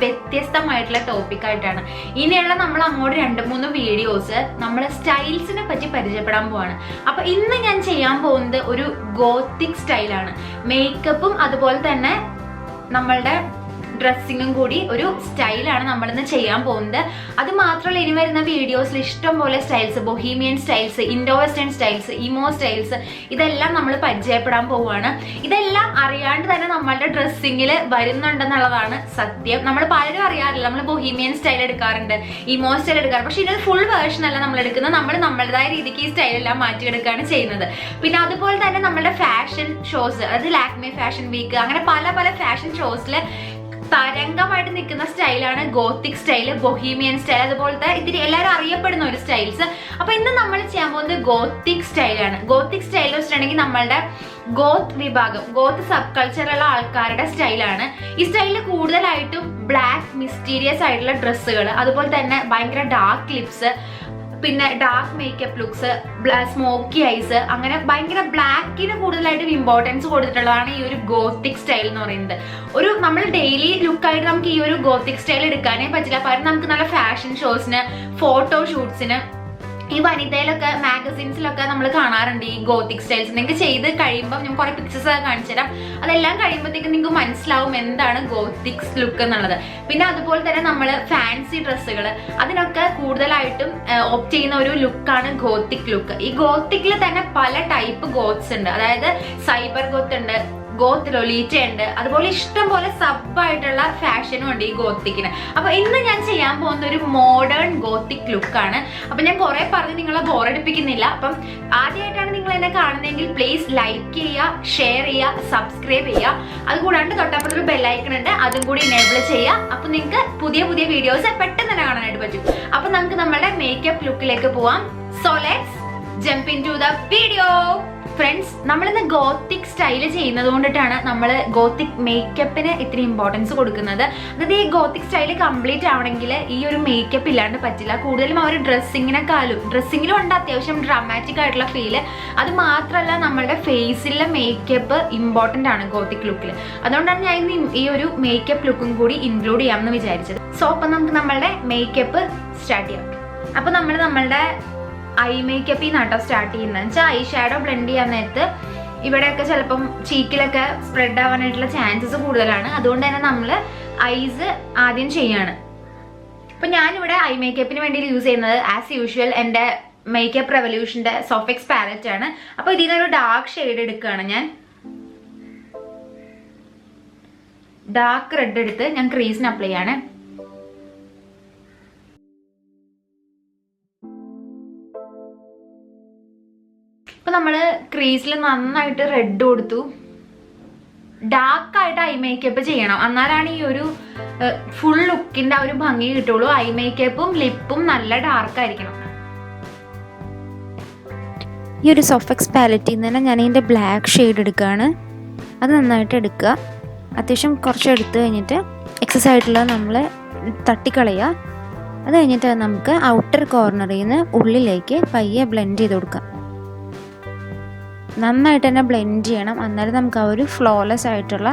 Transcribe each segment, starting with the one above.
വ്യത്യസ്തമായിട്ടുള്ള ടോപ്പിക്കായിട്ടാണ്. ഇനിയുള്ള നമ്മൾ അങ്ങോട്ട് 2-3 വീഡിയോസ് നമ്മൾ സ്റ്റൈൽസിനെ പറ്റി പരിചയപ്പെടാൻ പോവാണ്. അപ്പോൾ ഇന്ന് ഞാൻ ചെയ്യാൻ പോകുന്നത് ഒരു ഗോത്തിക് സ്റ്റൈലാണ്. മേക്കപ്പും അതുപോലെ തന്നെ നമ്മളുടെ ഡ്രസ്സിങ്ങും കൂടി ഒരു സ്റ്റൈലാണ് നമ്മളിന്ന് ചെയ്യാൻ പോകുന്നത്. അത് മാത്രമല്ല, ഇനി വരുന്ന വീഡിയോസിൽ ഇഷ്ടം പോലെ styles, Bohemian styles, Indo western styles, IMO styles, ഇതെല്ലാം നമ്മൾ പരിചയപ്പെടാൻ പോവുകയാണ്. ഇതെല്ലാം അറിയാണ്ട് തന്നെ നമ്മളുടെ ഡ്രസ്സിങ്ങിൽ വരുന്നുണ്ടെന്നുള്ളതാണ് സത്യം. നമ്മൾ പലരും അറിയാറില്ല. നമ്മൾ ബൊഹീമിയൻ സ്റ്റൈൽ എടുക്കാറുണ്ട്, ഇമോ സ്റ്റൈൽ എടുക്കാറുണ്ട്. പക്ഷെ ഇതിന് ഫുൾ വേർഷൻ അല്ല നമ്മൾ എടുക്കുന്നത്. നമ്മൾ നമ്മളുടേതായ രീതിക്ക് ഈ സ്റ്റൈലെല്ലാം മാറ്റിയെടുക്കുകയാണ് ചെയ്യുന്നത്. പിന്നെ അതുപോലെ തന്നെ നമ്മളുടെ ഫാഷൻ ഷോസ്, അതായത് ലാക്മേ ഫാഷൻ വീക്ക്, അങ്ങനെ പല പല ഫാഷൻ ഷോസിൽ തരംഗമായിട്ട് നിൽക്കുന്ന സ്റ്റൈലാണ് ഗോത്തിക് സ്റ്റൈല്, ബൊഹീമിയൻ സ്റ്റൈൽ, അതുപോലത്തെ ഇതിൽ എല്ലാവരും അറിയപ്പെടുന്ന ഒരു സ്റ്റൈൽസ്. അപ്പൊ ഇന്ന് നമ്മൾ ചെയ്യാൻ പോകുന്നത് ഗോത്തിക് സ്റ്റൈലാണ്. ഗോത്തിക് സ്റ്റൈൽ എന്ന് വെച്ചിട്ടുണ്ടെങ്കിൽ നമ്മളുടെ ഗോത്ത് വിഭാഗം, ഗോത്ത് സബ് കൾച്ചറിലുള്ള ആൾക്കാരുടെ സ്റ്റൈലാണ്. ഈ സ്റ്റൈലിൽ കൂടുതലായിട്ടും ബ്ലാക്ക് മിസ്റ്റീരിയസ് ആയിട്ടുള്ള ഡ്രസ്സുകൾ, അതുപോലെ തന്നെ ഭയങ്കര ഡാർക്ക് ലിപ്സ്, പിന്നെ dark makeup looks, smoky eyes, അങ്ങനെ ഭയങ്കര ബ്ലാക്കിന് കൂടുതലായിട്ടും ഇമ്പോർട്ടൻസ് കൊടുത്തിട്ടുള്ളതാണ് ഈ ഒരു ഗോത്തിക് സ്റ്റൈൽ എന്ന് പറയുന്നത്. ഒരു നമ്മൾ ഡെയിലി ലുക്കായിട്ട് നമുക്ക് ഈ ഒരു ഗോത്തിക് സ്റ്റൈൽ എടുക്കാനേ പറ്റില്ല. പകരം നമുക്ക് നല്ല ഫാഷൻ ഷോസിന്, ഫോട്ടോ ഷൂട്ട്സിന്, ഈ വനിതയിലൊക്കെ മാഗസീൻസിലൊക്കെ നമ്മൾ കാണാറുണ്ട് ഈ ഗോത്തിക് സ്റ്റൈൽസ്. നിങ്ങൾക്ക് ചെയ്ത് കഴിയുമ്പോൾ ഞാൻ കുറേ പിക്ചേഴ്സ് ഒക്കെ കാണിച്ചു തരാം. അതെല്ലാം കഴിയുമ്പോഴത്തേക്കും നിങ്ങൾക്ക് മനസ്സിലാവും എന്താണ് ഗോത്തിക് ലുക്ക് എന്നുള്ളത്. പിന്നെ അതുപോലെ തന്നെ നമ്മൾ ഫാൻസി ഡ്രസ്സുകൾ, അതിനൊക്കെ കൂടുതലായിട്ടും ഓപ്റ്റ് ചെയ്യുന്ന ഒരു ലുക്കാണ് ഗോത്തിക് ലുക്ക്. ഈ ഗോത്തിക്കിൽ തന്നെ പല ടൈപ്പ് ഗോത്ത്സ് ഉണ്ട്. അതായത് സൈബർ ഗോത്ത് ഉണ്ട്, ഗോത്ത് ലൊലീറ്റ ഉണ്ട്, അതുപോലെ ഇഷ്ടം പോലെ സബായിട്ടുള്ള ഫാഷനും ഉണ്ട് ഈ ഗോത്തിക്കിന്. അപ്പൊ ഇന്ന് ഞാൻ ചെയ്യാൻ പോകുന്ന ഒരു മോഡേൺ ഗോത്തിക് ലുക്കാണ്. അപ്പൊ ഞാൻ കുറെ പറഞ്ഞ് നിങ്ങളെ ബോറടിപ്പിക്കുന്നില്ല. അപ്പം ആദ്യമായിട്ടാണ് നിങ്ങൾ എന്നെ കാണുന്നതെങ്കിൽ പ്ലീസ് ലൈക്ക് ചെയ്യുക, ഷെയർ ചെയ്യുക, സബ്സ്ക്രൈബ് ചെയ്യുക. അതുകൂടാണ്ട് തൊട്ടപ്പുറത്തൊരു ബെല്ലൈക്കൺ ഉണ്ട്, അതും കൂടി എനേബിൾ ചെയ്യുക. അപ്പൊ നിങ്ങൾക്ക് പുതിയ പുതിയ വീഡിയോസ് പെട്ടെന്ന് തന്നെ കാണാനായിട്ട് പറ്റും. അപ്പൊ നമുക്ക് നമ്മുടെ മേക്കപ്പ് ലുക്കിലേക്ക് പോവാം. So let's jump in to the video. Friends, നമ്മളിന്ന് ഗോത്തിക് സ്റ്റൈല് ചെയ്യുന്നത് കൊണ്ടിട്ടാണ് നമ്മൾ ഗോത്തിക് മേക്കപ്പിന് ഇത്ര ഇമ്പോർട്ടൻസ് കൊടുക്കുന്നത്. അതായത് ഈ ഗോത്തിക് സ്റ്റൈല് കംപ്ലീറ്റ് ആവണമെങ്കിൽ ഈ ഒരു മേക്കപ്പ് ഇല്ലാണ്ട് പറ്റില്ല. കൂടുതലും അവർ ഡ്രസ്സിങ്ങിലും ഉണ്ട് അത്യാവശ്യം ഡ്രാമാറ്റിക് ആയിട്ടുള്ള ഫീല്. അത് മാത്രമല്ല, നമ്മളുടെ ഫേസിലെ മേക്കപ്പ് ഇമ്പോർട്ടൻ്റ് ആണ് ഗോത്തിക് ലുക്കിൽ. അതുകൊണ്ടാണ് ഞാൻ ഇന്ന് ഈ ഒരു മേക്കപ്പ് ലുക്കും കൂടി ഇൻക്ലൂഡ് ചെയ്യാമെന്ന് വിചാരിച്ചത്. സോ അപ്പം നമുക്ക് നമ്മളുടെ മേക്കപ്പ് സ്റ്റാർട്ട് ചെയ്യാം. അപ്പം നമ്മളുടെ ഐ മേക്കപ്പിൽ നിന്നാട്ടോ സ്റ്റാർട്ട് ചെയ്യുന്നത്. വെച്ചാൽ ഐ ഷാഡോ ബ്ലെൻഡ് ചെയ്യാൻ നേരത്ത് ഇവിടെയൊക്കെ ചിലപ്പം ചീക്കിലൊക്കെ സ്പ്രെഡ് ആവാനായിട്ടുള്ള ചാൻസസ് കൂടുതലാണ്. അതുകൊണ്ട് തന്നെ നമ്മൾ ഐസ് ആദ്യം ചെയ്യാണ്. അപ്പം ഞാനിവിടെ ഐ മേക്കപ്പിന് വേണ്ടി യൂസ് ചെയ്യുന്നത് ആസ് യൂഷ്വൽ എൻ്റെ മേക്കപ്പ് റെവല്യൂഷൻ്റെ സോഫെക്സ് പാലറ്റ് ആണ്. അപ്പോൾ ഇതിൽ നിന്നൊരു ഡാർക്ക് ഷെയ്ഡ് എടുക്കുകയാണ് ഞാൻ. ഡാർക്ക് റെഡ് എടുത്ത് ഞാൻ ക്രീസിന് അപ്ലൈ ചെയ്യാണ്. ഇപ്പൊ നമ്മള് ക്രീസിൽ നന്നായിട്ട് റെഡ് കൊടുത്തു. ഡാർക്കായിട്ട് ഐ മേക്കപ്പ് ചെയ്യണം, എന്നാലാണ് ഈ ഒരു ഫുൾ ലുക്കിന്റെ ആ ഒരു ഭംഗി കിട്ടുള്ളൂ. ഐ മേക്കപ്പും ലിപ്പും നല്ല ഡാർക്ക് ആയിരിക്കണം. ഈ ഒരു സോഫെക്സ് പാലറ്റിൽ നിന്ന് തന്നെ ഞാൻ ഇതിൻ്റെ ബ്ലാക്ക് ഷെയ്ഡ് എടുക്കുകയാണ്. അത് നന്നായിട്ട് എടുക്കുക. അത്യാവശ്യം കുറച്ച് എടുത്തു കഴിഞ്ഞിട്ട് എക്സസ് ആയിട്ടുള്ള നമ്മൾ തട്ടിക്കളയുക. അത് കഴിഞ്ഞിട്ട് നമുക്ക് ഔട്ടർ കോർണറിൽ നിന്ന് ഉള്ളിലേക്ക് പയ്യെ ബ്ലെൻഡ് ചെയ്ത് കൊടുക്കാം. നന്നായിട്ട് തന്നെ ബ്ലെൻഡ് ചെയ്യണം, എന്നാലും നമുക്ക് ആ ഒരു ഫ്ലോലെസ് ആയിട്ടുള്ള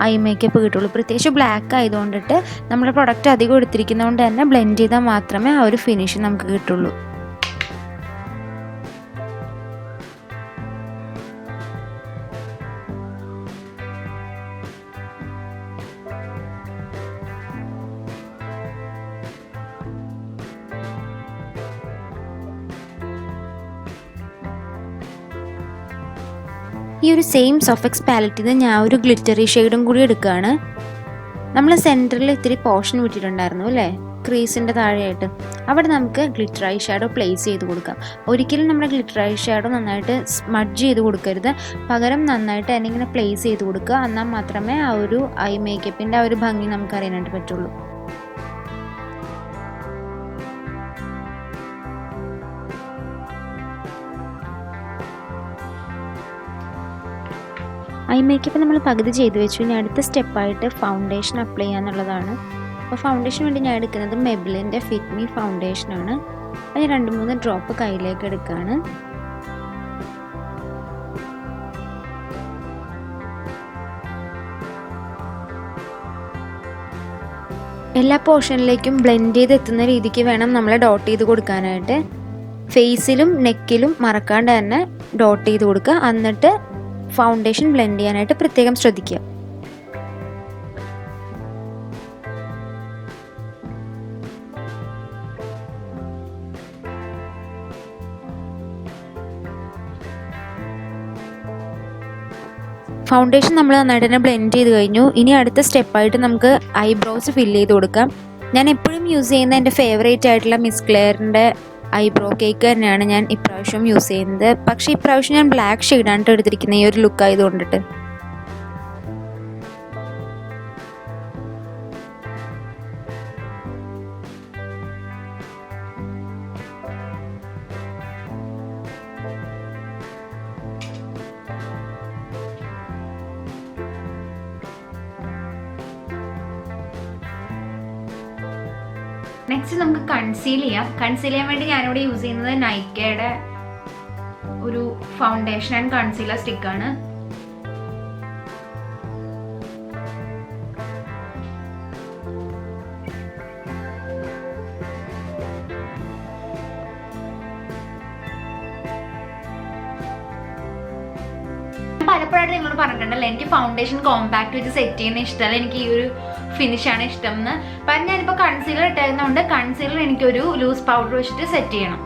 ഐ മേക്കപ്പ് കിട്ടുള്ളൂ. പ്രത്യേകിച്ച് ബ്ലാക്ക് ആയതുകൊണ്ടിട്ട് നമ്മുടെ പ്രൊഡക്റ്റ് അധികം എടുത്തിരിക്കുന്നതുകൊണ്ട് തന്നെ ബ്ലെൻഡ് ചെയ്താൽ മാത്രമേ ആ ഒരു ഫിനിഷ് നമുക്ക് കിട്ടുള്ളൂ. ഈ ഒരു സെയിം സോഫെക്സ് പാലറ്റിൽ നിന്ന് ഞാൻ ഒരു ഗ്ലിറ്ററി ഷെയ്ഡും കൂടി എടുക്കുകയാണ്. നമ്മൾ സെൻറ്ററിൽ ഇത്തിരി പോർഷൻ വിട്ടിട്ടുണ്ടായിരുന്നു അല്ലേ, ക്രീസിൻ്റെ താഴെയായിട്ട്. അവിടെ നമുക്ക് ഗ്ലിറ്റർ ഐ ഷാഡോ പ്ലേസ് ചെയ്ത് കൊടുക്കാം. ഒരിക്കലും നമ്മുടെ ഗ്ലിറ്റർ ഐ ഷാഡോ നന്നായിട്ട് സ്മഡ്ജ് ചെയ്ത് കൊടുക്കരുത്. പകരം നന്നായിട്ട് തന്നെ ഇങ്ങനെ പ്ലേസ് ചെയ്ത് കൊടുക്കുക. എന്നാൽ മാത്രമേ ആ ഒരു ഐ മേക്കപ്പിൻ്റെ ആ ഒരു ഭംഗി നമുക്ക് അറിയാനായിട്ട് പറ്റുള്ളൂ. ഐ മേക്കപ്പ് നമ്മൾ പകുതി ചെയ്ത് വെച്ചു. ഇനി അടുത്ത സ്റ്റെപ്പായിട്ട് ഫൗണ്ടേഷൻ അപ്ലൈ ചെയ്യാന്നുള്ളതാണ്. അപ്പോൾ ഫൗണ്ടേഷൻ വേണ്ടി ഞാൻ എടുക്കുന്നത് മെബ്ലിൻ്റെ ഫിറ്റ് മീ ഫൗണ്ടേഷനാണ്. അത് 2-3 ഡ്രോപ്പ് കയ്യിലേക്ക് എടുക്കുകയാണ്. എല്ലാ പോർഷനിലേക്കും ബ്ലെൻഡ് ചെയ്ത് എത്തുന്ന രീതിക്ക് വേണം നമ്മൾ ഡോട്ട് ചെയ്ത് കൊടുക്കാനായിട്ട്. ഫേസിലും നെക്കിലും മറക്കാണ്ട് തന്നെ ഡോട്ട് ചെയ്ത് കൊടുക്കുക. എന്നിട്ട് ഫൗണ്ടേഷൻ ബ്ലെൻഡ് ചെയ്യാനായിട്ട് പ്രത്യേകം ശ്രദ്ധിക്കുക. ഫൗണ്ടേഷൻ നമ്മൾ നന്നായിട്ട് തന്നെ ബ്ലെൻഡ് ചെയ്ത് കഴിഞ്ഞു. ഇനി അടുത്ത സ്റ്റെപ്പായിട്ട് നമുക്ക് ഐബ്രോസ് ഫില്ല് ചെയ്ത് കൊടുക്കാം. ഞാൻ എപ്പോഴും യൂസ് ചെയ്യുന്ന എൻ്റെ ഫേവറേറ്റ് ആയിട്ടുള്ള മിസ് ക്ലെയറിൻ്റെ ഐബ്രോ കേക്ക് തന്നെയാണ് ഞാൻ ഇപ്രാവശ്യം യൂസ് ചെയ്യുന്നത്. പക്ഷേ ഇപ്രാവശ്യം ഞാൻ ബ്ലാക്ക് ഷെയ്ഡാണ് എടുത്തിരിക്കുന്നത്, ഈ ഒരു ലുക്ക് ആയതുകൊണ്ടിട്ട്. നെക്സ്റ്റ് നമുക്ക് കൺസീൽ ചെയ്യാം. കൺസീൽ ചെയ്യാൻ വേണ്ടി ഞാനിവിടെ യൂസ് ചെയ്യുന്നത് നൈക്കയുടെ ഒരു ഫൗണ്ടേഷൻ ആൻഡ് കൺസീലർ സ്റ്റിക്കാണ്. പലപ്പോഴായിട്ട് നിങ്ങളോട് പറഞ്ഞിട്ടുണ്ടല്ലോ എനിക്ക് ഫൗണ്ടേഷൻ കോമ്പാക്ട് വെച്ച് സെറ്റ് ചെയ്യുന്ന ഇഷ്ടമല്ല, എനിക്ക് ഈ ഒരു ഫിനിഷാണ് ഇഷ്ടം എന്ന്. അപ്പം ഞാനിപ്പോൾ കൺസീലർ ഇട്ടതുകൊണ്ട് കൺസീലർ എനിക്കൊരു ലൂസ് പൗഡർ വെച്ചിട്ട് സെറ്റ് ചെയ്യണം.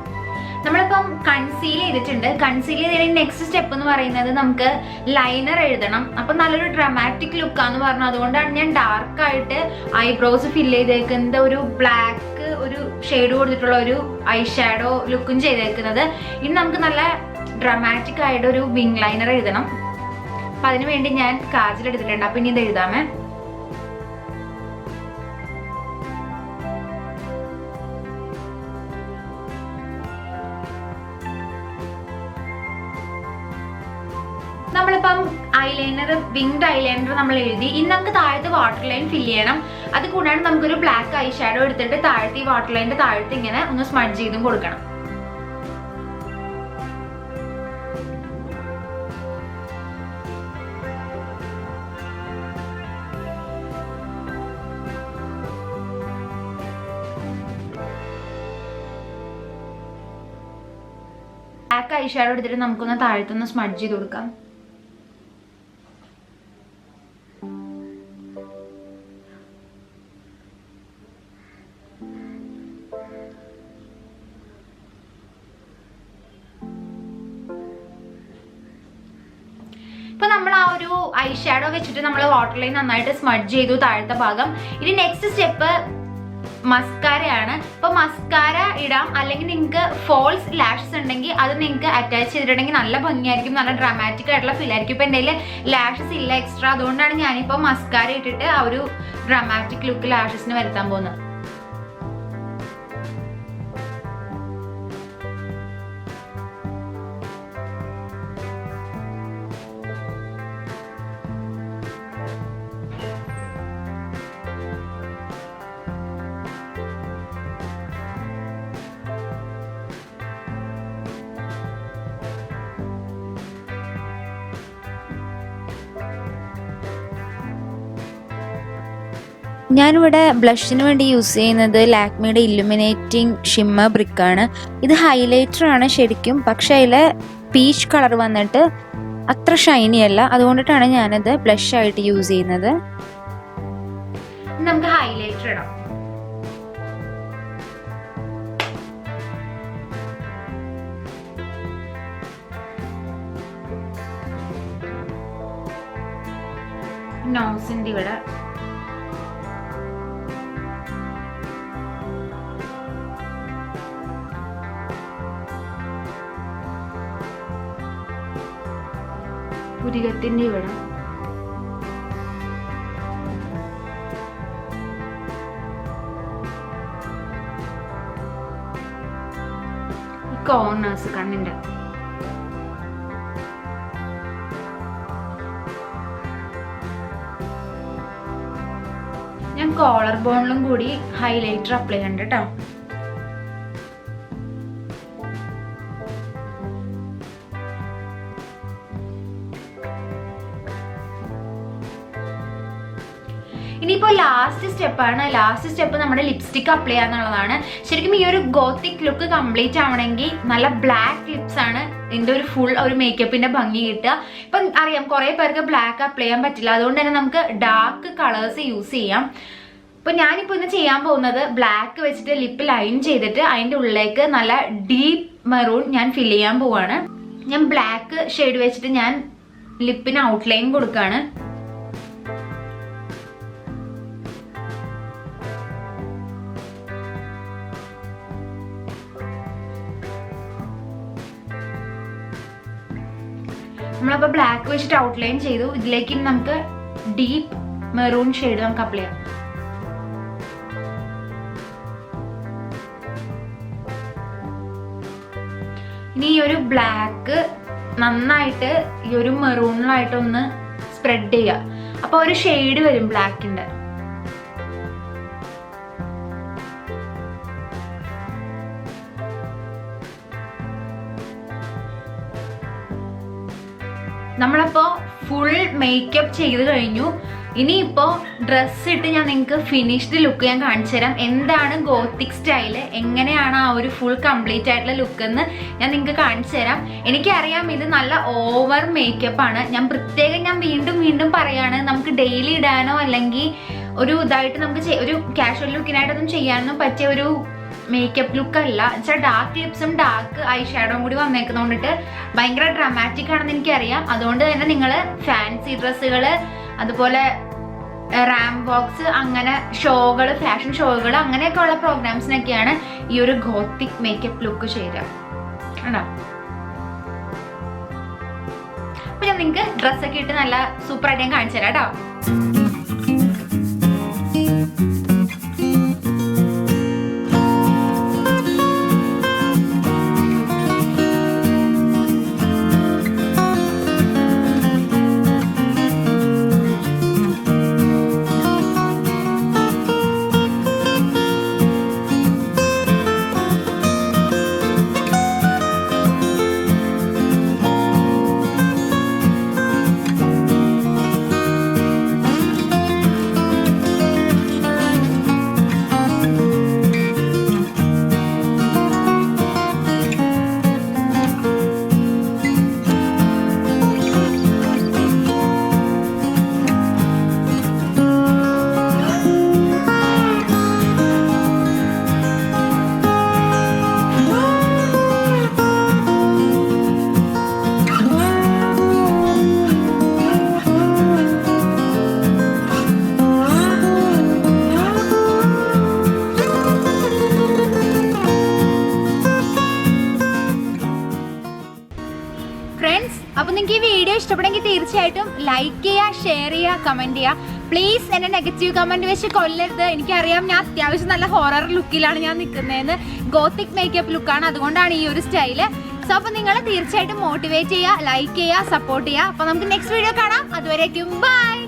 നമ്മളിപ്പം കൺസീൽ ചെയ്തിട്ടുണ്ട്. കൺസീൽ ചെയ്തതിന് നെക്സ്റ്റ് സ്റ്റെപ്പ് എന്ന് പറയുന്നത് നമുക്ക് ലൈനർ എഴുതണം. അപ്പം നല്ലൊരു ഡ്രമാറ്റിക് ലുക്കാന്ന് പറഞ്ഞു, അതുകൊണ്ടാണ് ഞാൻ ഡാർക്കായിട്ട് ഐബ്രോസ് ഫില്ല് ചെയ്തേക്കുന്നത്. ഒരു ബ്ലാക്ക് ഒരു ഷെയ്ഡ് കൊടുത്തിട്ടുള്ള ഒരു ഐ ഷാഡോ ലുക്കും ചെയ്തേക്കുന്നത്. ഇനി നമുക്ക് നല്ല ഡ്രമാറ്റിക് ആയിട്ട് ഒരു വിങ് ലൈനർ എഴുതണം. അപ്പം അതിന് വേണ്ടി ഞാൻ കാജൽ എടുത്തിട്ടുണ്ട്. അപ്പം ഇനി ഇത് എഴുതാമേ. നമ്മളിപ്പം ഐലൈനർ വിങ്ഡ് ഐലൈനർ നമ്മൾ എഴുതി. ഇനി നമുക്ക് താഴത്ത് വാട്ടർ ലൈൻ ഫില്ല് ചെയ്യണം. അത് കൂടാണ്ട് നമുക്കൊരു ബ്ലാക്ക് ഐ ഷാഡോ എടുത്തിട്ട് താഴത്ത് ഈ വാട്ടർ ലൈനിന്റെ താഴത്ത് ഇങ്ങനെ ഒന്ന് സ്മഡ്ജ് ചെയ്തും കൊടുക്കണം. ബ്ലാക്ക് ഐ ഷാഡോ എടുത്തിട്ട് നമുക്കൊന്ന് താഴത്തൊന്ന് സ്മഡ്ജ് ചെയ്ത് കൊടുക്കാം. ഇപ്പൊ നമ്മൾ ആ ഒരു ഐ ഷാഡോ വെച്ചിട്ട് നമ്മൾ വാട്ടർ ലൈൻ നന്നായിട്ട് സ്മഡ്ജ് ചെയ്തു താഴത്തെ ഭാഗം. ഇനി നെക്സ്റ്റ് സ്റ്റെപ്പ് മസ്കാരയാണ്. ഇപ്പൊ മസ്കാര ഇടാം, അല്ലെങ്കിൽ നിങ്ങൾക്ക് ഫോൾസ് ലാഷസ് ഉണ്ടെങ്കിൽ അത് നിങ്ങൾക്ക് അറ്റാച്ച് ചെയ്തിട്ടുണ്ടെങ്കിൽ നല്ല ഭംഗിയായിരിക്കും, നല്ല ഡ്രാമാറ്റിക് ആയിട്ടുള്ള ഫീൽ ആയിരിക്കും. ഇപ്പൊ എൻ്റെ ലാഷസ് ഇല്ല എക്സ്ട്രാ, അതുകൊണ്ടാണ് ഞാനിപ്പോൾ മസ്കാര ഇട്ടിട്ട് ആ ഒരു ഡ്രാമാറ്റിക് ലുക്ക് ലാഷസിന് വരുത്താൻ പോകുന്നത്. ഞാനിവിടെ ബ്ലഷിന് വേണ്ടി യൂസ് ചെയ്യുന്നത് ലാക്മിയുടെ ഇല്ലുമിനേറ്റിംഗ് ഷിമ്മർ ബ്രിക്കാണ്. ഇത് ഹൈലൈറ്റർ ആണ് ശരിക്കും, പക്ഷേ അതിൽ പീച്ച് കളർ വന്നിട്ട് അത്ര ഷൈനി അല്ല, അതുകൊണ്ടിട്ടാണ് ഞാനത് ബ്ലഷ് ആയിട്ട് യൂസ് ചെയ്യുന്നത്. നമുക്ക് ഹൈലൈറ്റർ ഇടാം. നോസിന്റെ ഇവിടെ പുരികത്തിന്റെ ഇവിടെ കോർണേഴ്സ് കണ്ണിന്റെ ഞാൻ കോളർ ബോണിലും കൂടി ഹൈലൈറ്റർ അപ്ലൈ ചെയ്യണ്ട കേട്ടോ. ഇനിയിപ്പോൾ ലാസ്റ്റ് സ്റ്റെപ്പ് നമ്മുടെ ലിപ്സ്റ്റിക് അപ്ലൈ ചെയ്യാന്നുള്ളതാണ്. ശരിക്കും ഈ ഒരു ഗോത്തിക് ലുക്ക് കംപ്ലീറ്റ് ആവണമെങ്കിൽ നല്ല ബ്ലാക്ക് ലിപ്സ് ആണ് ഇതിൻ്റെ ഒരു ഫുൾ ഒരു മേക്കപ്പിന്റെ ഭംഗി കിട്ടുക. ഇപ്പം അറിയാം കുറേ പേർക്ക് ബ്ലാക്ക് അപ്ലൈ ചെയ്യാൻ പറ്റില്ല, അതുകൊണ്ട് തന്നെ നമുക്ക് ഡാർക്ക് കളേഴ്സ് യൂസ് ചെയ്യാം. അപ്പോൾ ഞാനിപ്പോൾ ഇന്ന് ചെയ്യാൻ പോകുന്നത് ബ്ലാക്ക് വെച്ചിട്ട് ലിപ്പ് ലൈൻ ചെയ്തിട്ട് അതിൻ്റെ ഉള്ളിലേക്ക് നല്ല ഡീപ്പ് മെറൂൺ ഞാൻ ഫില്ല് ചെയ്യാൻ പോവാണ്. ഞാൻ ബ്ലാക്ക് ഷെയ്ഡ് വെച്ചിട്ട് ഞാൻ ലിപ്പിന് ഔട്ട്ലൈൻ കൊടുക്കുകയാണ്. നമ്മളപ്പോൾ ബ്ലാക്ക് വെച്ചിട്ട് ഔട്ട്ലൈൻ ചെയ്തു. ഇതിലേക്ക് നമുക്ക് ഡീപ്പ് മെറൂൺ ഷെയ്ഡ് നമുക്ക് അപ്ലൈ ചെയ്യാം. ഇനി ഈ ഒരു ബ്ലാക്ക് നന്നായിട്ട് ഈ ഒരു മെറൂണിലായിട്ടൊന്ന് സ്പ്രെഡ് ചെയ്യുക. അപ്പോൾ ഒരു ഷെയ്ഡ് വരും ബ്ലാക്കിൻ്റെ. നമ്മളപ്പോൾ ഫുൾ മേക്കപ്പ് ചെയ്ത് കഴിഞ്ഞു. ഇനിയിപ്പോൾ ഡ്രസ്സ് ഇട്ട് ഞാൻ നിങ്ങൾക്ക് ഫിനിഷ്ഡ് ലുക്ക് ഞാൻ കാണിച്ചു തരാം. എന്താണ് ഗോത്തിക് സ്റ്റൈല്, എങ്ങനെയാണ് ആ ഒരു ഫുൾ കംപ്ലീറ്റ് ആയിട്ടുള്ള ലുക്ക് എന്ന് ഞാൻ നിങ്ങൾക്ക് കാണിച്ചു തരാം. എനിക്കറിയാം ഇത് നല്ല ഓവർ മേക്കപ്പാണ്. ഞാൻ വീണ്ടും പറയാണ്, നമുക്ക് ഡെയിലി ഇടാനോ അല്ലെങ്കിൽ ഒരു ഇതായിട്ട് നമുക്ക് ഒരു കാഷ്വൽ ലുക്കിനായിട്ടൊന്നും ചെയ്യാനൊന്നും പറ്റിയ ഒരു മേക്കപ്പ് ലുക്ക് അല്ല. എന്നുവെച്ചാൽ ഡാർക്ക് ലിപ്സും ഡാർക്ക് ഐ ഷാഡോയും കൂടി വന്നേക്കുന്നതുകൊണ്ടിട്ട് ഭയങ്കര ഡ്രാമാറ്റിക് ആണെന്ന് എനിക്കറിയാം. അതുകൊണ്ട് തന്നെ നിങ്ങൾ ഫാൻസി ഡ്രസ്സുകൾ, അതുപോലെ റാം ബോക്സ്, അങ്ങനെ ഷോകൾ, ഫാഷൻ ഷോകൾ, അങ്ങനെയൊക്കെ ഉള്ള പ്രോഗ്രാംസിനൊക്കെയാണ് ഈ ഒരു ഗോത്തിക് മേക്കപ്പ് ലുക്ക് ചെയ്യുക. ആണോ? അപ്പൊ ഞാൻ നിങ്ങൾക്ക് ഡ്രസ്സൊക്കെ ഇട്ട് നല്ല സൂപ്പറായിട്ട് ഞാൻ കാണിച്ചു തരാം കേട്ടോ. അപ്പോൾ നിങ്ങൾക്ക് ഈ വീഡിയോ ഇഷ്ടപ്പെടുമെങ്കിൽ തീർച്ചയായിട്ടും ലൈക്ക് ചെയ്യുക, ഷെയർ ചെയ്യുക, കമൻറ്റ് ചെയ്യുക. പ്ലീസ് എന്നെ നെഗറ്റീവ് കമൻറ്റ് വെച്ച് കൊല്ലരുത്. എനിക്കറിയാം ഞാൻ അത്യാവശ്യം നല്ല ഹൊറർ ലുക്കിലാണ് ഞാൻ നിൽക്കുന്നതെന്ന്. ഗോത്തിക് മേക്കപ്പ് ലുക്കാണ്, അതുകൊണ്ടാണ് ഈ ഒരു സ്റ്റൈല്. സോ അപ്പോൾ നിങ്ങൾ തീർച്ചയായിട്ടും മോട്ടിവേറ്റ് ചെയ്യുക, ലൈക്ക് ചെയ്യുക, സപ്പോർട്ട് ചെയ്യുക. അപ്പോൾ നമുക്ക് നെക്സ്റ്റ് വീഡിയോ കാണാം. അതുവരേക്കും ബൈ.